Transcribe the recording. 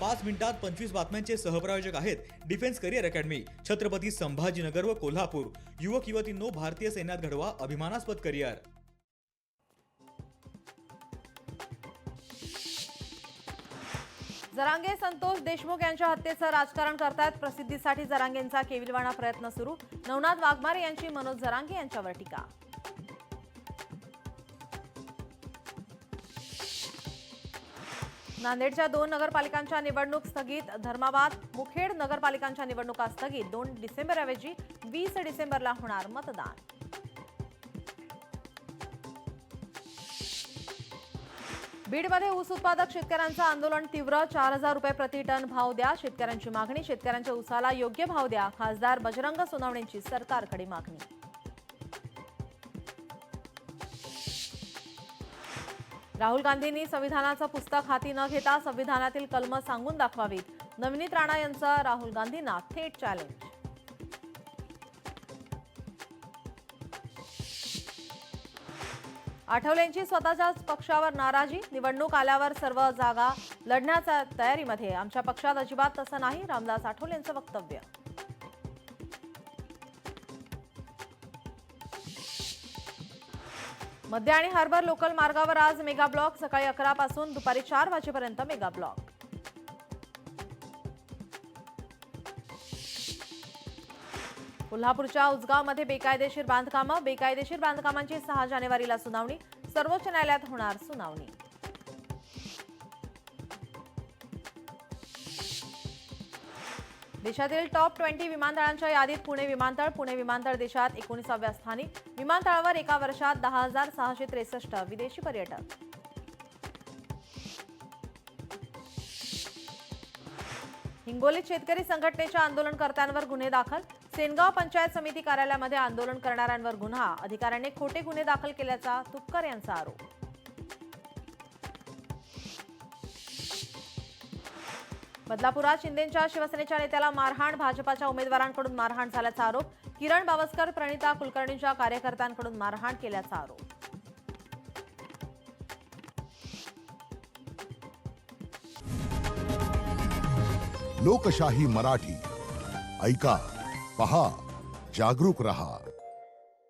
5 मिनिटात 25 बातम्यांचे सहप्रायोजक आहेत defence career academy, Chhatrapati Sambhajinagar व कोल्हापूर। युवक युवतींनो, भारतीय सैन्यात घडवा अभिमानास्पद करिअर। जरांगे संतोष देशमुख यांच्या हत्येचं राजकारण करतात। प्रसिद्धीसाठी जरांगेंचा केविलवाणा प्रयत्न सुरू। नवनाथ वाघमारे यांची मनोज जरांगे यांच्यावर टीका। नांदेडच्या 2 नगरपालिकांच्या निवडणूक स्थगित। धर्माबाद मुखेड नगरपालिकांच्या निवडणुका स्थगित। 2 डिसेंबरऐवजी 20 डिसेंबरला होणार मतदान। बीडमध्ये ऊस उत्पादक शेतकऱ्यांचं आंदोलन तीव्र। 4000 रुपये प्रति टन भाव द्या, शेतकऱ्यांची मागणी। शेतकऱ्यांच्या ऊसाला योग्य भाव द्या, खासदार बजरंग सोनवणेंची सरकारकडे मागणी। राहुल गांधींनी संविधानाचं पुस्तक हाती न घेता संविधानातील कलम सांगून दाखवावीत। नवनीत राणा यांचं राहुल गांधींना थेट चॅलेंज। आठवलेंची स्वतःच्याच पक्षावर नाराजी। निवडणूक आल्यावर सर्व जागा लढण्याच्या तयारीमध्ये, आमच्या पक्षात अजिबात तसं नाही, रामदास आठवलेंचं वक्तव्य। मध्य आणि हार्बर लोकल मार्गावर आज मेगा ब्लॉक। सकाळी 11 पासून दुपारी 4 वाजेपर्यंत मेगा ब्लॉक। कोल्हापूरच्या उजगावमध्ये बेकायदेशीर बांधकामं। बेकायदेशीर बांधकामांची 6 जानेवारीला सुनावणी। सर्वोच्च न्यायालयात होणार सुनावणी। देशातील टॉप 20 विमानतळांच्या यादीत पुणे विमानतळ। पुणे विमानतळ देशात 19व्या स्थानी। विमानतळावर एका वर्षात 10,663 विदेशी पर्यटक। हिंगोलीत शेतकरी संघटनेच्या आंदोलनकर्त्यांवर गुन्हे दाखल। सेनगाव पंचायत समिती कार्यालयामध्ये आंदोलन करणाऱ्यांवर गुन्हा। अधिकाऱ्यांनी खोटे गुन्हे दाखल केल्याचा तुपकर यांचा आरोप। बदलापुरात शिंदेंच्या शिवसेनेच्या नेत्याला मारहाण। भाजपाच्या उमेदवारांकडून मारहाण झाल्याचा आरोप। किरण बावस्कर, प्रणिता कुलकर्णींच्या कार्यकर्त्यांकडून मारहाण केल्याचा आरोप। लोकशाही मराठी ऐका, पहा, जागरूक रहा।